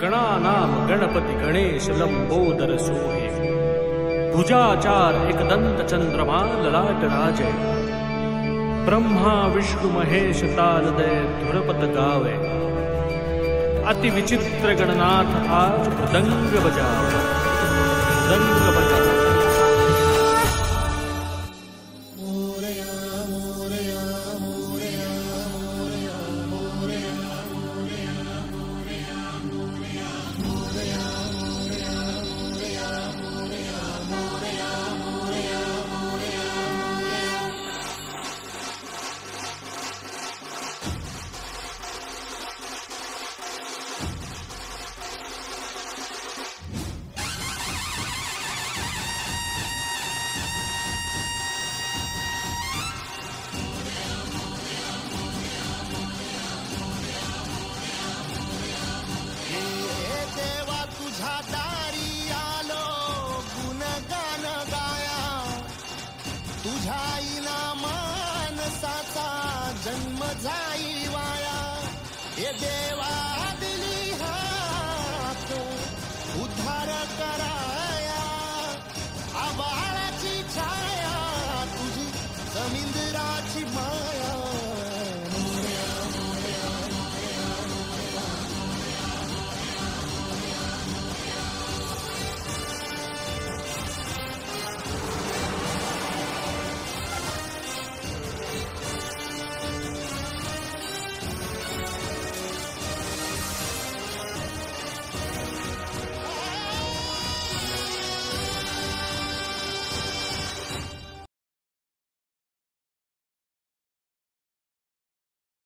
गणानाम गणपती गणेश लंबोदर सोहे भुजाचार एकदंत चंद्रमा ललाट राजे ब्रह्मा विष्णु महेश तालदय धुरपत गावे अति विचित्र गणनाथ आज मृदंग बजावे मृदंग बजावे। जन्म जाई वाया हे देवा